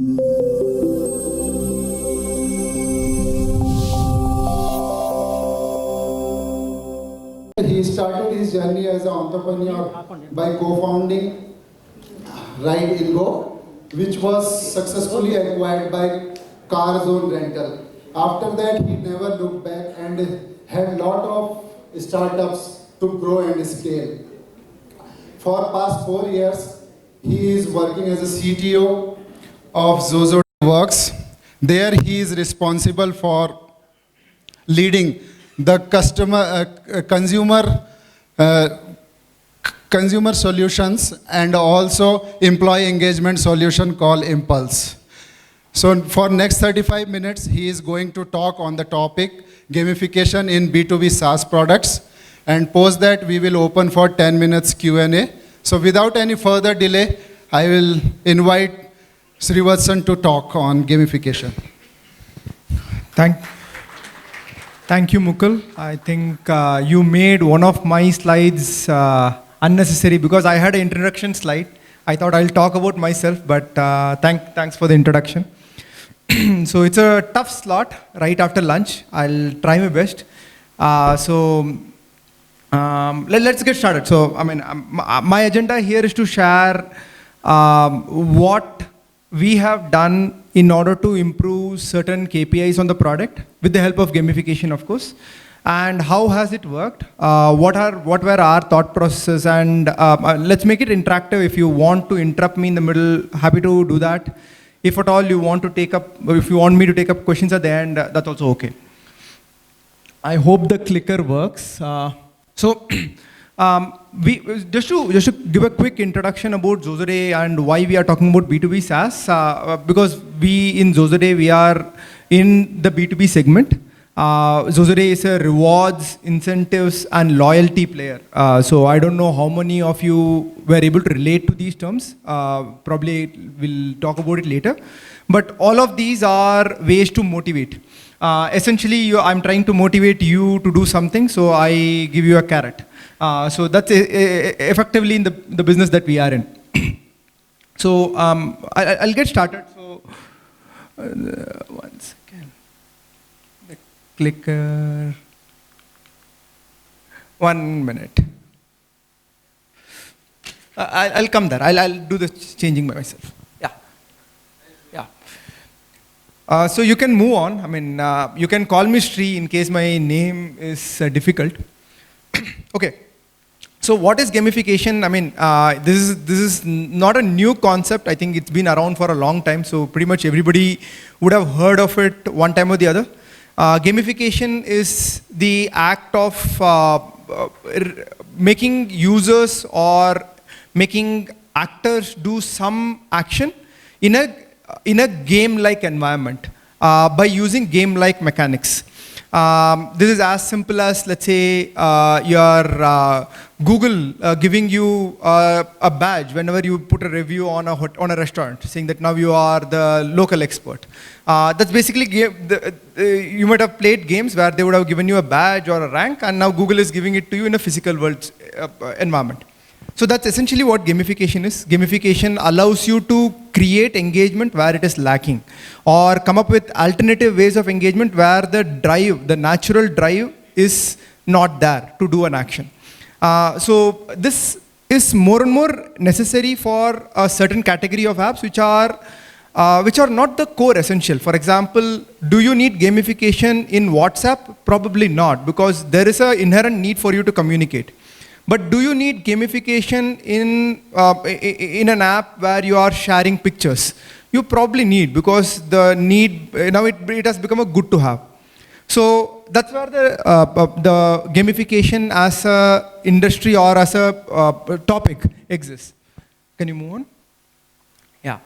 He started his journey as an entrepreneur by co-founding Ride in Go, which was successfully acquired by Car Zone Rental. After that, he never looked back and had lot of startups to grow and scale. For past 4 years, he is working as a CTO of Xoxoday Works. There, he is responsible for leading the consumer solutions and also employee engagement solution called Impulse. So for next 35 minutes, he is going to talk on the topic gamification in B2B SaaS products, and post that we will open for 10 minutes Q&A. So without any further delay, I will invite Srivatsan to talk on gamification. Thank you, Mukul. I think you made one of my slides unnecessary because I had an introduction slide. I thought I'll talk about myself, but thanks for the introduction. So it's a tough slot right after lunch. I'll try my best. Let's get started. So, I mean, my agenda here is to share what we have done in order to improve certain KPIs on the product with the help of gamification, of course. And how has it worked? What were our thought processes? And let's make it interactive. If you want to interrupt me in the middle, happy to do that. If at all you want to take up, if you want me to take up questions at the end, that's also okay. I hope the clicker works. Just to give a quick introduction about Xoxoday and why we are talking about B2B SaaS, because we in Xoxoday, we are in the B2B segment. Xoxoday is a rewards, incentives, and loyalty player. So I don't know how many of you were able to relate to these terms. Probably we'll talk about it later. But all of these are ways to motivate. Essentially, I'm trying to motivate you to do something, so I give you a carrot. So that's effectively in the business that we are in. So I'll get started. So one second. The clicker. 1 minute. I'll come there. I'll do the changing by myself. So you can move on. I mean, you can call me Sri in case my name is difficult. Okay. So what is gamification? I mean, this is not a new concept. I think it's been around for a long time. So pretty much everybody would have heard of it one time or the other. Gamification is the act of making users or making actors do some action in a game-like environment by using game-like mechanics. This is as simple as, let's say, your Google giving you a badge whenever you put a review on a restaurant, saying that now you are the local expert. That's basically, you might have played games where they would have given you a badge or a rank, and now Google is giving it to you in a physical world environment. So that's essentially what gamification is. Gamification allows you to create engagement where it is lacking, or come up with alternative ways of engagement where the natural drive is not there to do an action. So this is more and more necessary for a certain category of apps which are not the core essential. For example, do you need gamification in WhatsApp? Probably not, because there is an inherent need for you to communicate. But do you need gamification in an app where you are sharing pictures? You probably need, because the need, now it has become a good to have. So that's where the gamification as a industry or as a topic exists. Can you move on? Yeah.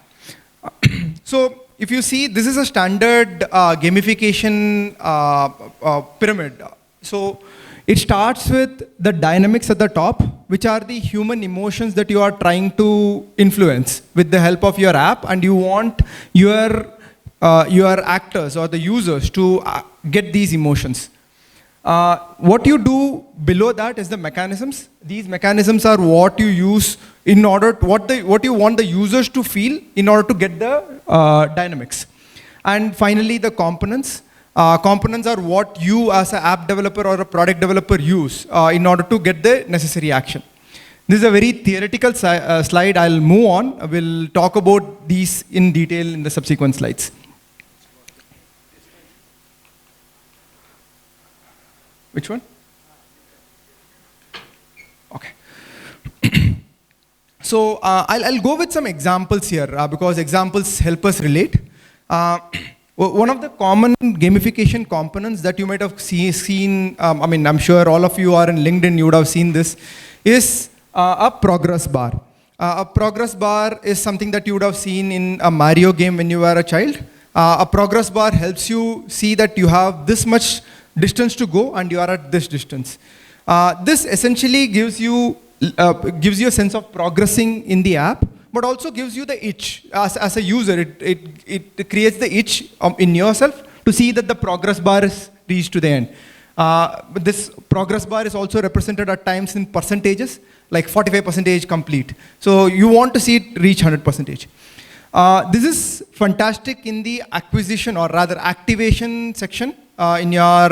So if you see, this is a standard gamification pyramid. So it starts with the dynamics at the top, which are the human emotions that you are trying to influence with the help of your app, and you want your actors or the users to get these emotions. What you do below that is the mechanisms. These mechanisms are what you use in order to, what you want the users to feel in order to get the dynamics. And finally, the components. Components are what you as an app developer or a product developer use in order to get the necessary action. This is a very theoretical slide. I'll move on. We'll talk about these in detail in the subsequent slides. Which one? Okay. So I'll go with some examples here because examples help us relate. One of the common gamification components that you might have seen, I mean, I'm sure all of you are in LinkedIn, you would have seen this, is a progress bar. A progress bar is something that you would have seen in a Mario game when you were a child. A progress bar helps you see that you have this much distance to go and you are at this distance. This essentially gives you a sense of progressing in the app, but also gives you the itch. As a user, it creates the itch in yourself to see that the progress bar is reached to the end. But this progress bar is also represented at times in percentages, like 45% complete. So you want to see it reach 100%. This is fantastic in the acquisition or rather activation section in your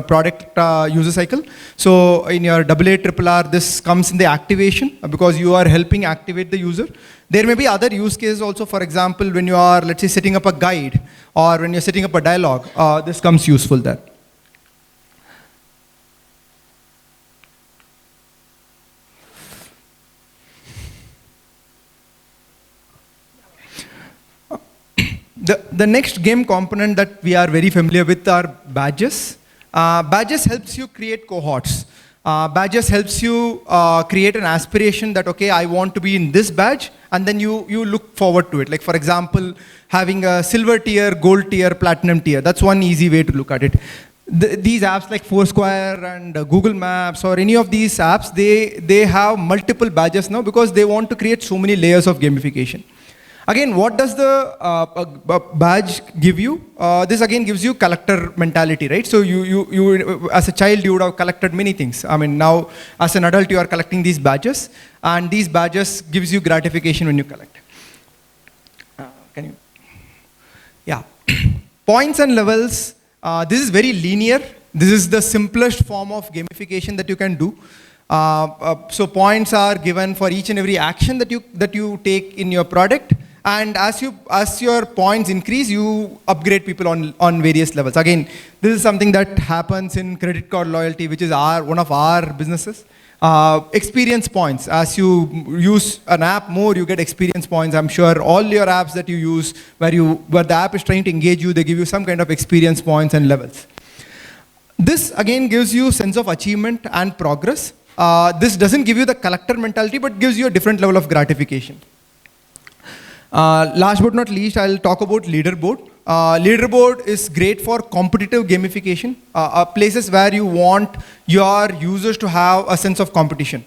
product user cycle. So in your AA, RRR, this comes in the activation because you are helping activate the user. There may be other use cases also. For example, when you are, let's say, setting up a guide or when you're setting up a dialogue, this comes useful there. The next game component that we are very familiar with are badges. Badges helps you create cohorts. Badges helps you create an aspiration that, okay, I want to be in this badge, and then you look forward to it. Like, for example, having a silver tier, gold tier, platinum tier. That's one easy way to look at it. These apps like Foursquare and Google Maps or any of these apps, they have multiple badges now because they want to create so many layers of gamification. Again, what does the badge give you? This again gives you collector mentality, right? So you as a child, you would have collected many things. I mean, now as an adult, you are collecting these badges, and these badges gives you gratification when you collect. Can you? Yeah. Points and levels. This is very linear. This is the simplest form of gamification that you can do. So points are given for each and every action that you take in your product. And as your points increase, you upgrade people on various levels. Again, this is something that happens in credit card loyalty, which is one of our businesses. Experience points. As you use an app more, you get experience points. I'm sure all your apps that you use, where the app is trying to engage you, they give you some kind of experience points and levels. This again gives you sense of achievement and progress. This doesn't give you the collector mentality, but gives you a different level of gratification. Last but not least, I'll talk about leaderboard. Leaderboard is great for competitive gamification, places where you want your users to have a sense of competition.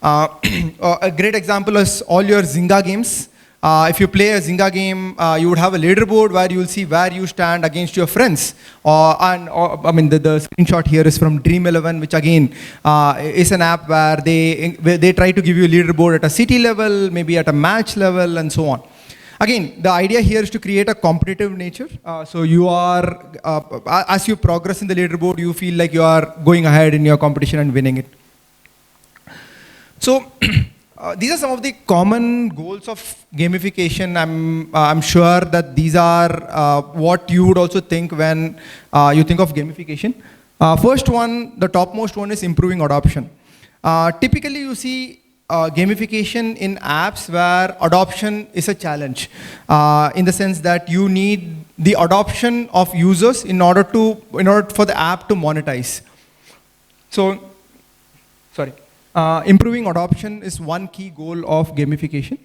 A great example is all your Zynga games. If you play a Zynga game, you would have a leaderboard where you will see where you stand against your friends. I mean, the screenshot here is from Dream11, which again is an app where they try to give you a leaderboard at a city level, maybe at a match level, and so on. Again, the idea here is to create a competitive nature. So you are, as you progress in the leaderboard, you feel like you are going ahead in your competition and winning it. So these are some of the common goals of gamification. I'm sure that these are what you would also think when you think of gamification. First one, the topmost one is improving adoption. Typically, you see gamification in apps where adoption is a challenge, in the sense that you need the adoption of users in order for the app to monetize. So, sorry. Improving adoption is one key goal of gamification.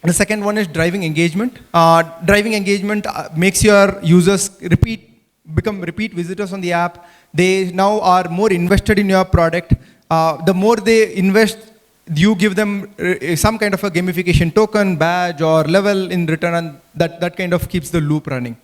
The second one is driving engagement. Driving engagement makes your users become repeat visitors on the app. They now are more invested in your product. The more they invest, you give them some kind of a gamification token, badge, or level in return, and that kind of keeps the loop running.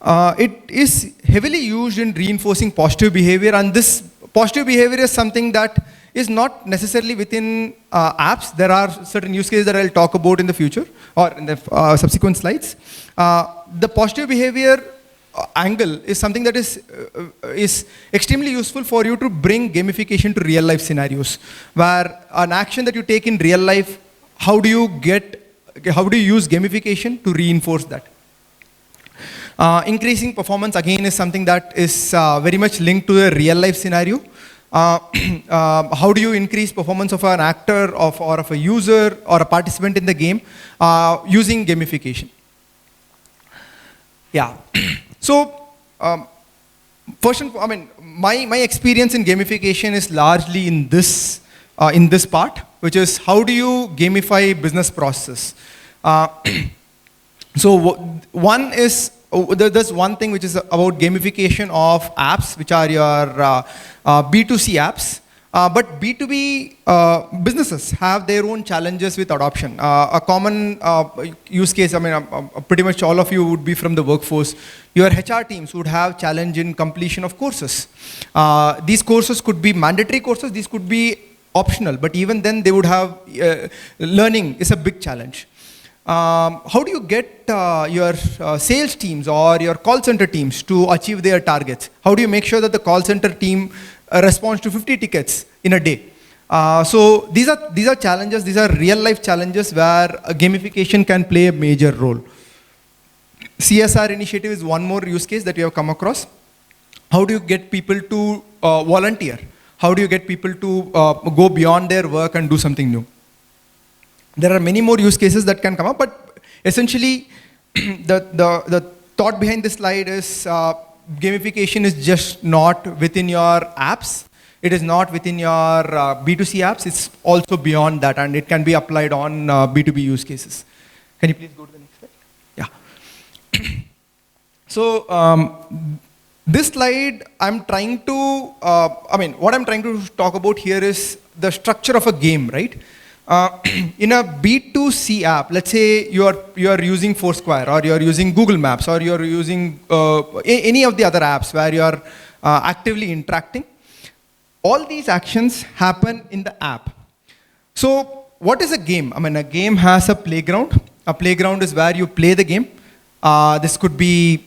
It is heavily used in reinforcing positive behavior, and this positive behavior is something that is not necessarily within apps. There are certain use cases that I'll talk about in the future or in the subsequent slides. The positive behavior angle is something that is extremely useful for you to bring gamification to real life scenarios, where an action that you take in real life, how do you use gamification to reinforce that? Increasing performance again is something that is very much linked to a real life scenario. How do you increase performance of an actor or of a user or a participant in the game using gamification? Yeah. So, my experience in gamification is largely in this part, which is how do you gamify business process? There's one thing which is about gamification of apps, which are your B2C apps. But B2B businesses have their own challenges with adoption. A common use case, pretty much all of you would be from the workforce. Your HR teams would have challenge in completion of courses. These courses could be mandatory courses, these could be optional, but even then they would have, learning is a big challenge. How do you get your sales teams or your call center teams to achieve their targets? How do you make sure that the call center team responds to 50 tickets in a day? So these are challenges, these are real life challenges where gamification can play a major role. CSR initiative is one more use case that we have come across. How do you get people to volunteer? How do you get people to go beyond their work and do something new? There are many more use cases that can come up, but essentially the thought behind this slide is gamification is just not within your apps. It is not within your B2C apps. It's also beyond that, and it can be applied on B2B use cases. Can you please go to the next slide? Yeah. So this slide, I'm trying to, what I'm trying to talk about here is the structure of a game, right? In a B2C app, let's say you are using Foursquare, or you're using Google Maps, or you're using any of the other apps where you're actively interacting. All these actions happen in the app. So what is a game? A game has a playground. A playground is where you play the game. This could be,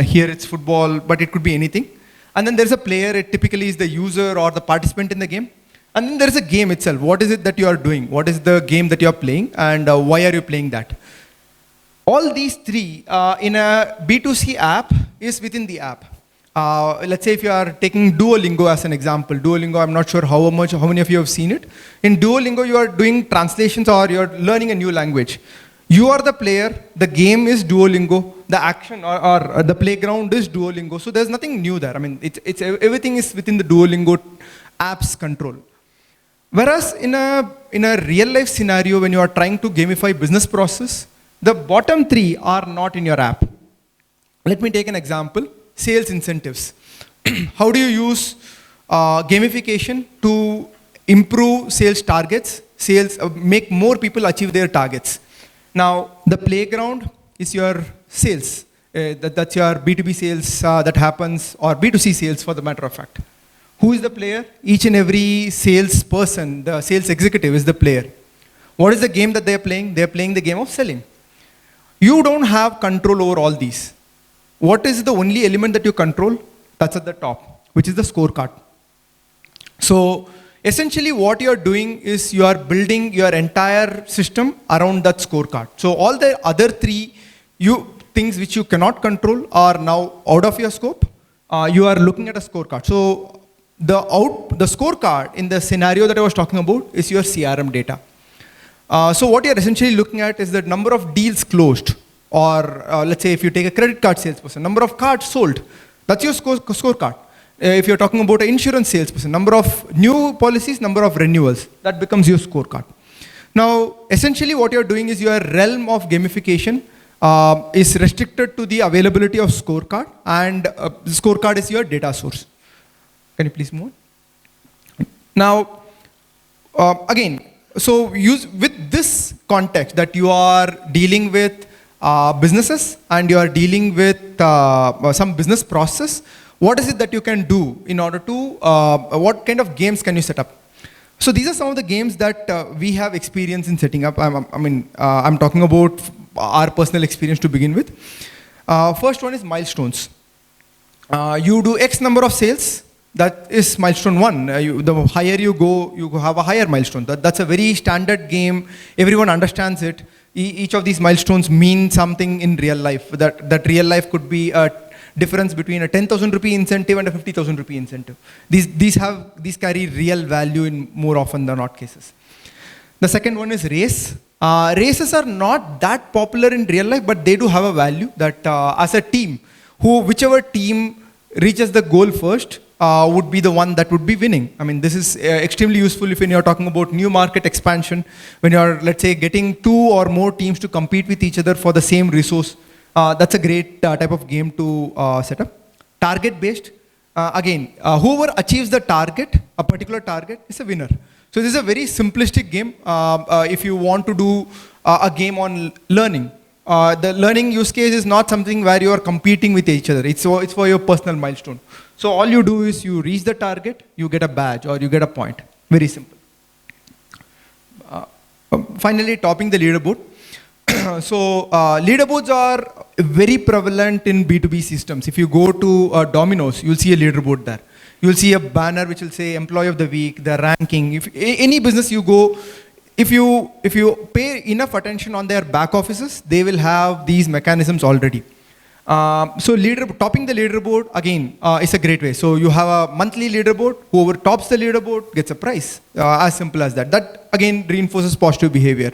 here it's football, but it could be anything. And then there's a player. It typically is the user or the participant in the game. And then there is a game itself. What is it that you are doing? What is the game that you are playing? And why are you playing that? All these three in a B2C app is within the app. Let's say if you are taking Duolingo as an example. Duolingo, I'm not sure how many of you have seen it. In Duolingo, you are doing translations or you're learning a new language. You are the player, the game is Duolingo, the action or the playground is Duolingo. So there's nothing new there. Everything is within the Duolingo app's control. Whereas in a real life scenario, when you are trying to gamify business process, the bottom three are not in your app. Let me take an example, sales incentives. How do you use gamification to improve sales targets, make more people achieve their targets? Now, the playground is your sales. That's your B2B sales that happens, or B2C sales for the matter of fact. Who is the player? Each and every salesperson, the sales executive is the player. What is the game that they are playing? They are playing the game of selling. You don't have control over all these. What is the only element that you control? That's at the top, which is the scorecard. So essentially what you are doing is you are building your entire system around that scorecard. So all the other three things which you cannot control are now out of your scope. You are looking at a scorecard. So the scorecard in the scenario that I was talking about is your CRM data. So what you're essentially looking at is the number of deals closed, or let's say if you take a credit card salesperson, number of cards sold, that's your scorecard. If you're talking about an insurance salesperson, number of new policies, number of renewals, that becomes your scorecard. Now, essentially what you're doing is your realm of gamification is restricted to the availability of scorecard, and the scorecard is your data source. Can you please move on? Now, again, so with this context that you are dealing with businesses and you are dealing with some business process, what is it that you can do in order to, what kind of games can you set up? So these are some of the games that we have experience in setting up. I'm talking about our personal experience to begin with. First one is milestones. You do X number of sales, that is milestone one. The higher you go, you have a higher milestone. That's a very standard game. Everyone understands it. Each of these milestones mean something in real life. That real life could be a difference between a 10,000 rupee incentive and a 50,000 rupee incentive. These carry real value in more often than not cases. The second one is race. Races are not that popular in real life, but they do have a value that as a team, whichever team reaches the goal first would be the one that would be winning. I mean, this is extremely useful if you're talking about new market expansion, when you're, let's say, getting 2 or more teams to compete with each other for the same resource. That's a great type of game to set up. Target-based. Again, whoever achieves the target, a particular target, is a winner. So this is a very simplistic game. If you want to do a game on learning, the learning use case is not something where you are competing with each other. It's for your personal milestone. So all you do is you reach the target, you get a badge or you get a point. Very simple. Finally, topping the leaderboard. So leaderboards are very prevalent in B2B systems. If you go to Domino's, you'll see a leaderboard there. You'll see a banner which will say Employee of the Week, the ranking. If any business you go, if you pay enough attention on their back offices, they will have these mechanisms already. So topping the leaderboard, again, is a great way. So you have a monthly leaderboard. Whoever tops the leaderboard gets a prize. As simple as that. That, again, reinforces positive behavior.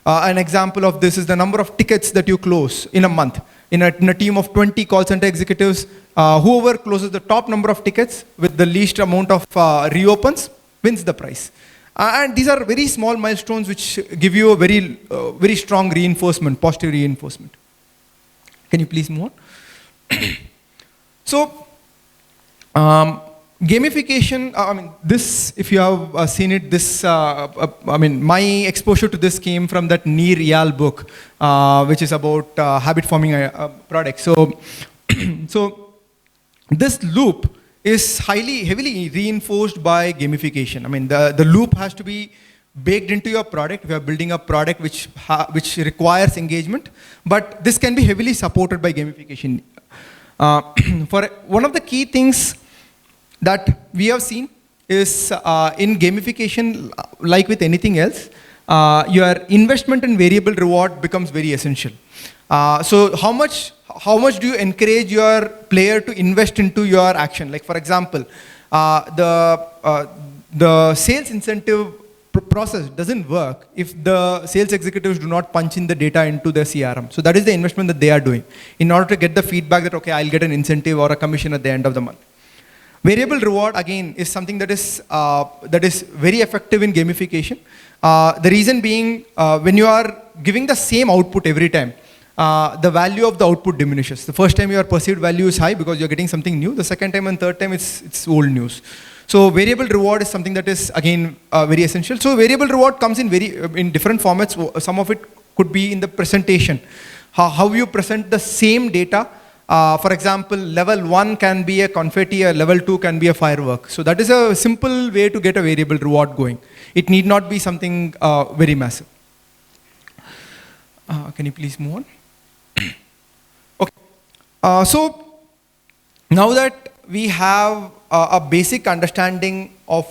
An example of this is the number of tickets that you close in a month. In a team of 20 call center executives, whoever closes the top number of tickets with the least amount of reopens wins the prize. And these are very small milestones which give you a very strong reinforcement, positive reinforcement. Can you please move on? So, gamification, this, if you have seen it, this, my exposure to this came from that Neer Eyal book, which is about habit forming products. So, so this loop is heavily reinforced by gamification. I mean, the loop has to be baked into your product. We are building a product which requires engagement, but this can be heavily supported by gamification. For one of the key things that we have seen is in gamification, like with anything else, your investment and variable reward becomes very essential. So how much do you encourage your player to invest into your action? Like, for example, the sales incentive process doesn't work if the sales executives do not punch in the data into their CRM. So that is the investment that they are doing in order to get the feedback that, okay, I'll get an incentive or a commission at the end of the month. Variable reward, again, is something that is very effective in gamification. The reason being, when you are giving the same output every time, the value of the output diminishes. The first time your perceived value is high because you're getting something new. The second time and third time, it's old news. So variable reward is something that is, again, very essential. So variable reward comes in different formats. Some of it could be in the presentation. How you present the same data. For example, level 1 can be a confetti, level 2 can be a firework. So that is a simple way to get a variable reward going. It need not be something very massive. Can you please move on? Okay. So now that we have a basic understanding of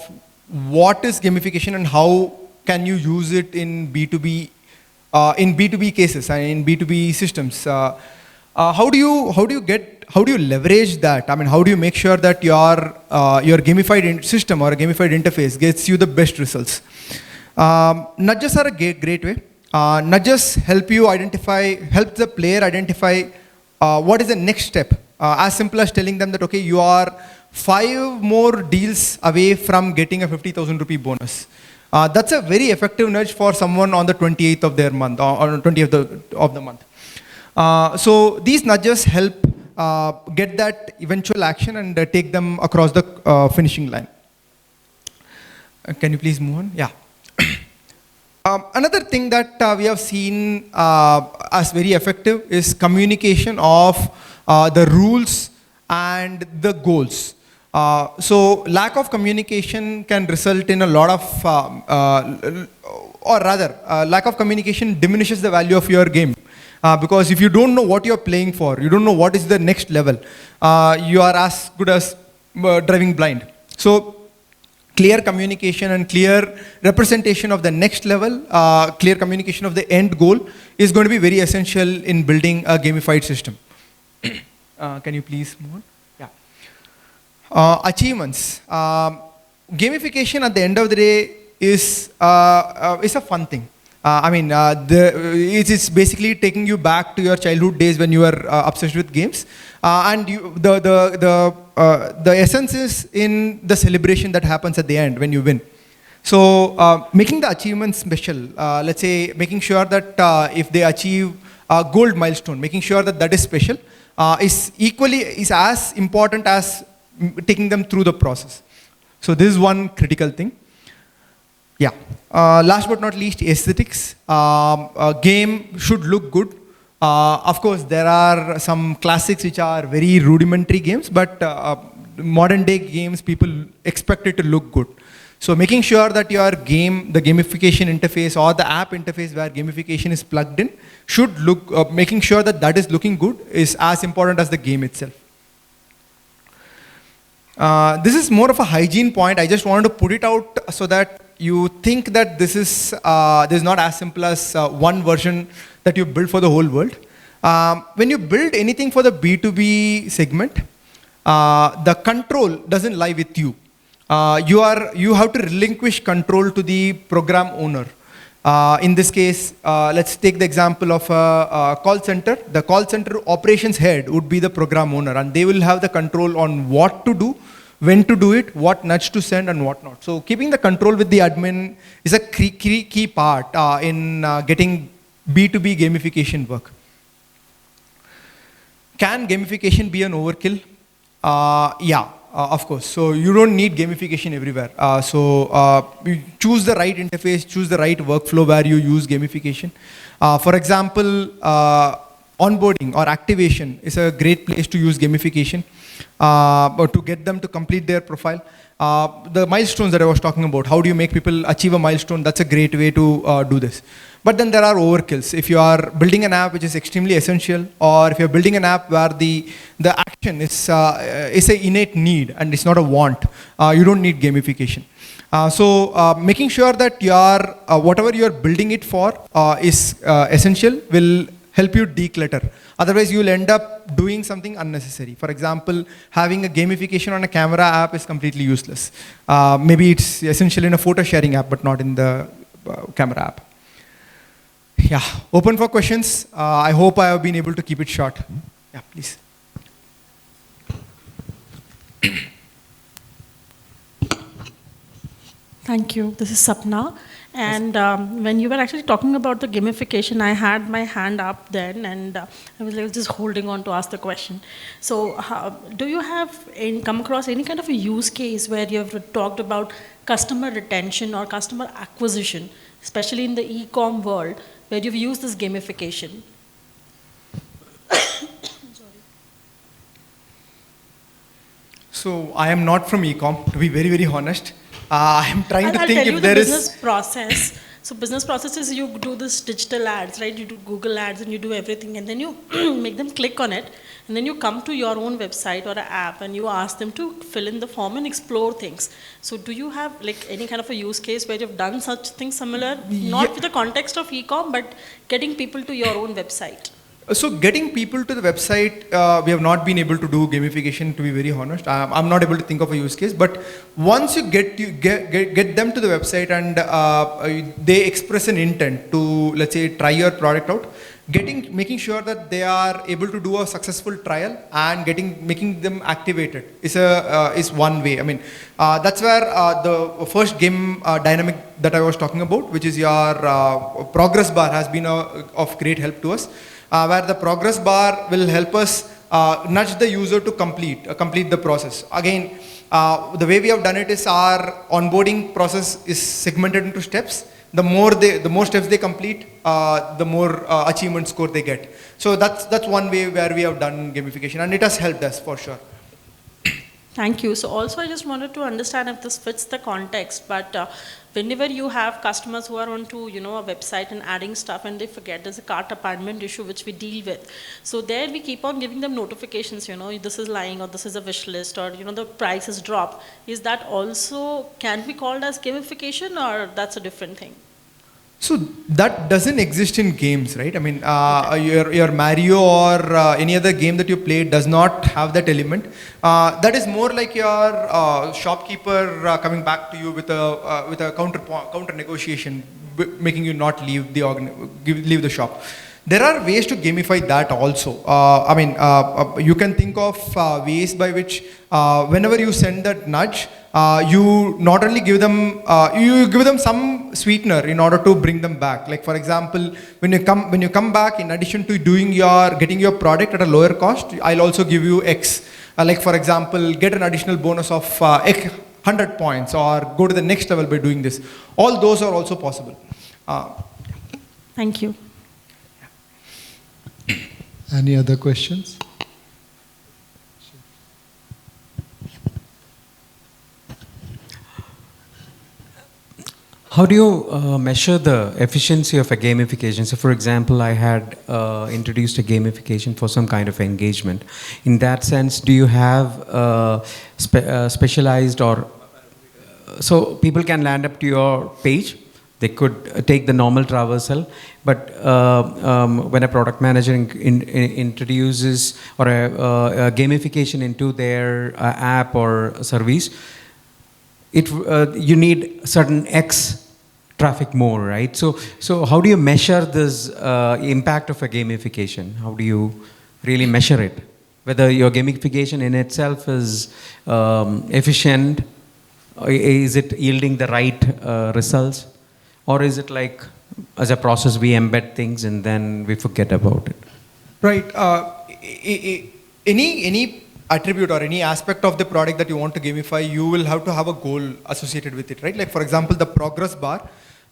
what is gamification and how can you use it in B2B cases and in B2B systems, how do you leverage that? I mean, how do you make sure that your gamified system or a gamified interface gets you the best results? Nudges are a great way. Nudges help the player identify what is the next step. As simple as telling them that, okay, you are 5 more deals away from getting a 50,000 rupee bonus. That's a very effective nudge for someone on the 28th of their month, or on the 20th of the month. So these nudges help get that eventual action and take them across the finishing line. Can you please move on? Yeah. Another thing that we have seen as very effective is communication of the rules and the goals. So lack of communication can result in a lot of, or rather, lack of communication diminishes the value of your game. Because if you don't know what you're playing for, you don't know what is the next level, you are as good as driving blind. So clear communication and clear representation of the next level, clear communication of the end goal is going to be very essential in building a gamified system. Can you please move on? Yeah. Achievements. Gamification at the end of the day is a fun thing. It's basically taking you back to your childhood days when you were obsessed with games, and the essence is in the celebration that happens at the end when you win. So making the achievements special, let's say making sure that if they achieve a gold milestone, making sure that that is special, is as important as taking them through the process. So this is one critical thing. Yeah. Last but not least, aesthetics. A game should look good. Of course, there are some classics which are very rudimentary games, but modern day games, people expect it to look good. So making sure that your game, the gamification interface or the app interface where gamification is plugged in, should look, making sure that that is looking good is as important as the game itself. This is more of a hygiene point. I just wanted to put it out so that you think that this is not as simple as one version that you build for the whole world. When you build anything for the B2B segment, the control doesn't lie with you. You have to relinquish control to the program owner. In this case, let's take the example of a call center. The call center operations head would be the program owner, and they will have the control on what to do, when to do it, what nudge to send, and what not. So keeping the control with the admin is a key part in getting B2B gamification work. Can gamification be an overkill? Yeah. Of course. So you don't need gamification everywhere. You choose the right interface, choose the right workflow where you use gamification. For example, onboarding or activation is a great place to use gamification or to get them to complete their profile. The milestones that I was talking about, how do you make people achieve a milestone? That's a great way to do this. But then there are overkills. If you are building an app which is extremely essential, or if you're building an app where the action is an innate need and it's not a want, you don't need gamification. Making sure that whatever you're building it for is essential will help you declutter. Otherwise, you will end up doing something unnecessary. For example, having a gamification on a camera app is completely useless. Maybe it's essential in a photo sharing app, but not in the camera app. Yeah, open for questions. I hope I have been able to keep it short. Yeah, please. Thank you. This is Sapna. And when you were actually talking about the gamification, I had my hand up then, and I was just holding on to ask the question. So do you have come across any kind of a use case where you have talked about customer retention or customer acquisition, especially in the e-com world, where you've used this gamification? So I am not from e-com, to be very, very honest. I am trying to think if there is... I'll tell you the business process. So business process is you do this digital ads, right? You do Google ads and you do everything, and then you make them click on it, and then you come to your own website or an app and you ask them to fill in the form and explore things. So do you have like any kind of a use case where you've done such things similar? Not with the context of e-com, but getting people to your own website. So getting people to the website, we have not been able to do gamification, to be very honest. I'm not able to think of a use case, but once you get them to the website and they express an intent to, let's say, try your product out, making sure that they are able to do a successful trial and making them activated is one way. I mean, that's where the first game dynamic that I was talking about, which is your progress bar, has been of great help to us. Where the progress bar will help us nudge the user to complete the process. Again, the way we have done it is our onboarding process is segmented into steps. the more steps they complete, the more achievement score they get. So that's one way where we have done gamification, and it has helped us for sure. Thank you. So also I just wanted to understand if this fits the context, but whenever you have customers who are onto, a website and adding stuff and they forget, there's a cart abandonment issue which we deal with. So there we keep on giving them notifications, this is lying or this is a wish list or, the price has dropped. Is that also, can be called as gamification or that's a different thing? So that doesn't exist in games, right? I mean, your Mario or any other game that you play does not have that element. That is more like your shopkeeper coming back to you with a counter negotiation, making you not leave the shop. There are ways to gamify that also. You can think of ways by which whenever you send that nudge, you not only give them you give them some sweetener in order to bring them back. Like for example, when you come back, in addition to getting your product at a lower cost, I'll also give you X. Like for example, get an additional bonus of X 100 points, or go to the next level by doing this. All those are also possible. Thank you. Any other questions? How do you measure the efficiency of a gamification? So, for example, I had introduced a gamification for some kind of engagement. In that sense, do you have specialized or so people can land up to your page? They could take the normal traversal, but when a product manager introduces or a gamification into their app or service, you need certain X traffic more, right? So how do you measure this impact of a gamification? How do you really measure it? Whether your gamification in itself is efficient, is it yielding the right results? Or is it like, as a process, we embed things and then we forget about it? Right. Any attribute or any aspect of the product that you want to gamify, you will have to have a goal associated with it, right? Like for example, the progress bar.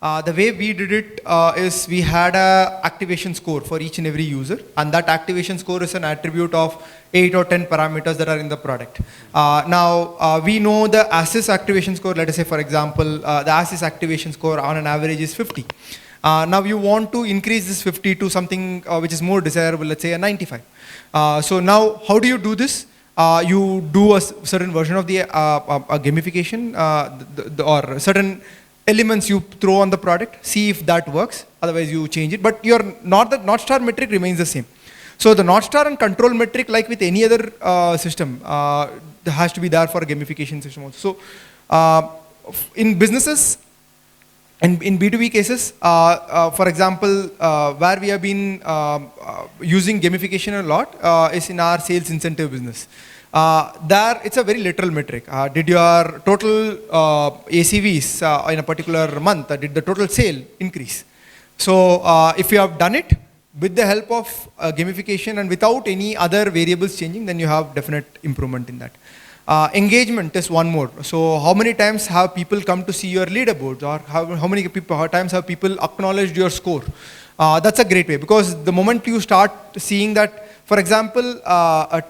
The way we did it is we had a activation score for each and every user, and that activation score is an attribute of 8 or 10 parameters that are in the product. Now we know the ASIS activation score. Let us say, for example, the ASIS activation score on an average is 50. Now you want to increase this 50 to something which is more desirable, let's say a 95. So now how do you do this? You do a certain version of the gamification or certain elements you throw on the product, see if that works, otherwise you change it. But the North Star metric remains the same. So the North Star and control metric, like with any other system, has to be there for a gamification system also. So in businesses and in B2B cases, for example, where we have been using gamification a lot is in our sales incentive business. There it's a very literal metric. Did your total ACVs in a particular month, did the total sale increase? So if you have done it with the help of gamification and without any other variables changing, then you have definite improvement in that. Engagement is one more. So how many times have people come to see your leaderboards, or how many times have people acknowledged your score? That's a great way, because the moment you start seeing that, for example,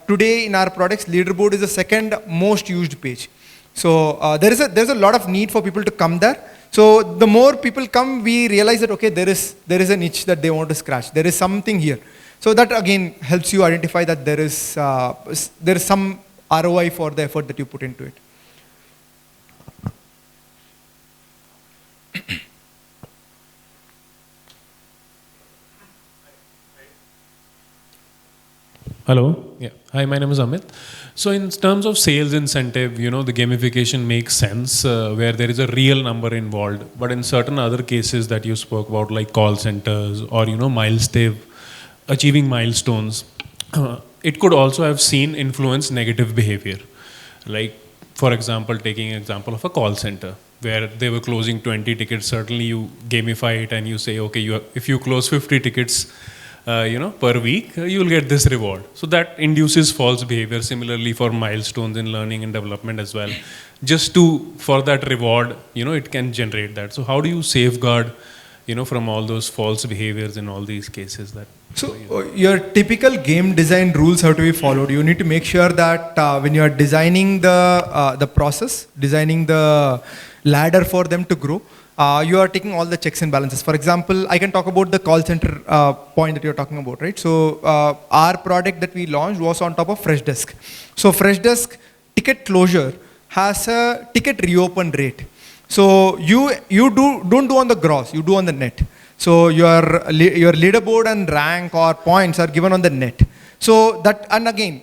today in our products, leaderboard is the second most used page. So there's a lot of need for people to come there. So the more people come, we realize that, okay, there is a niche that they want to scratch. There is something here. So that again helps you identify that there is some ROI for the effort that you put into it. Hello. Yeah. Hi, my name is Amit. So in terms of sales incentive, the gamification makes sense where there is a real number involved. But in certain other cases that you spoke about, like call centers or, achieving milestones, it could also have seen influence negative behavior. Like, for example, taking an example of a call center where they were closing 20 tickets. Certainly you gamify it and you say, okay, if you close 50 tickets, per week, you will get this reward. So that induces false behavior. Similarly for milestones in learning and development as well. just to, for that reward, it can generate that. So how do you safeguard, from all those false behaviors in all these cases that? So your typical game design rules have to be followed. You need to make sure that when you are designing the process, designing the ladder for them to grow, you are taking all the checks and balances. For example, I can talk about the call center point that you're talking about, right? So our product that we launched was on top of Freshdesk. So Freshdesk ticket closure has a ticket reopen rate. So you don't do on the gross, you do on the net. So your leaderboard and rank or points are given on the net. So that, and again,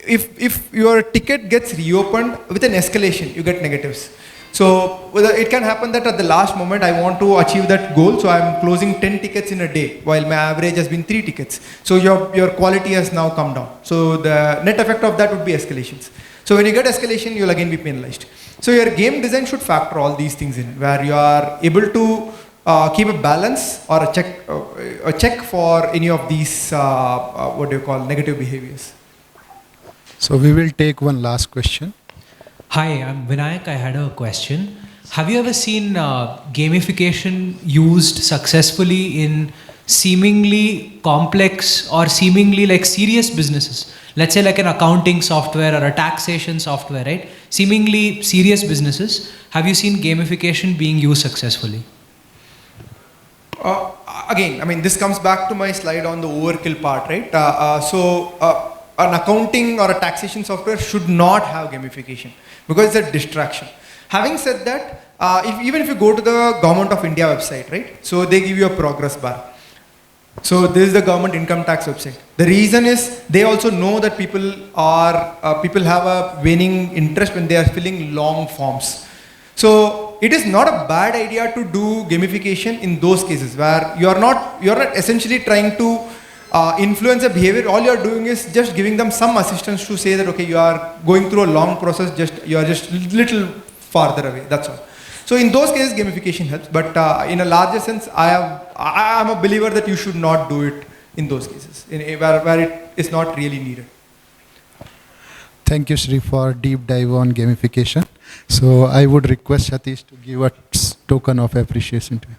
if your ticket gets reopened with an escalation, you get negatives. So it can happen that at the last moment I want to achieve that goal, so I'm closing 10 tickets in a day while my average has been 3 tickets. So your quality has now come down. So the net effect of that would be escalations. So when you get escalation, you'll again be penalized. So your game design should factor all these things in, where you are able to keep a balance or a check for any of these negative behaviors. So we will take one last question. Hi, I'm Vinayak. I had a question. Have you ever seen gamification used successfully in seemingly complex or seemingly like serious businesses? Let's say like an accounting software or a taxation software, right? Seemingly serious businesses. Have you seen gamification being used successfully? Again, I mean, this comes back to my slide on the overkill part, right? An accounting or a taxation software should not have gamification because it's a distraction. Having said that, even if you go to the Government of India website, right? So they give you a progress bar. So this is the government income tax website. The reason is they also know that people have a waning interest when they are filling long forms. So it is not a bad idea to do gamification in those cases where you're not essentially trying to influence a behavior. All you're doing is just giving them some assistance to say that, okay, you are going through a long process, you are just little farther away, that's all. So in those cases, gamification helps, but in a larger sense, I am a believer that you should not do it in those cases, where it is not really needed. Thank you, Sri, for deep dive on gamification. So I would request Satish to give a token of appreciation to you.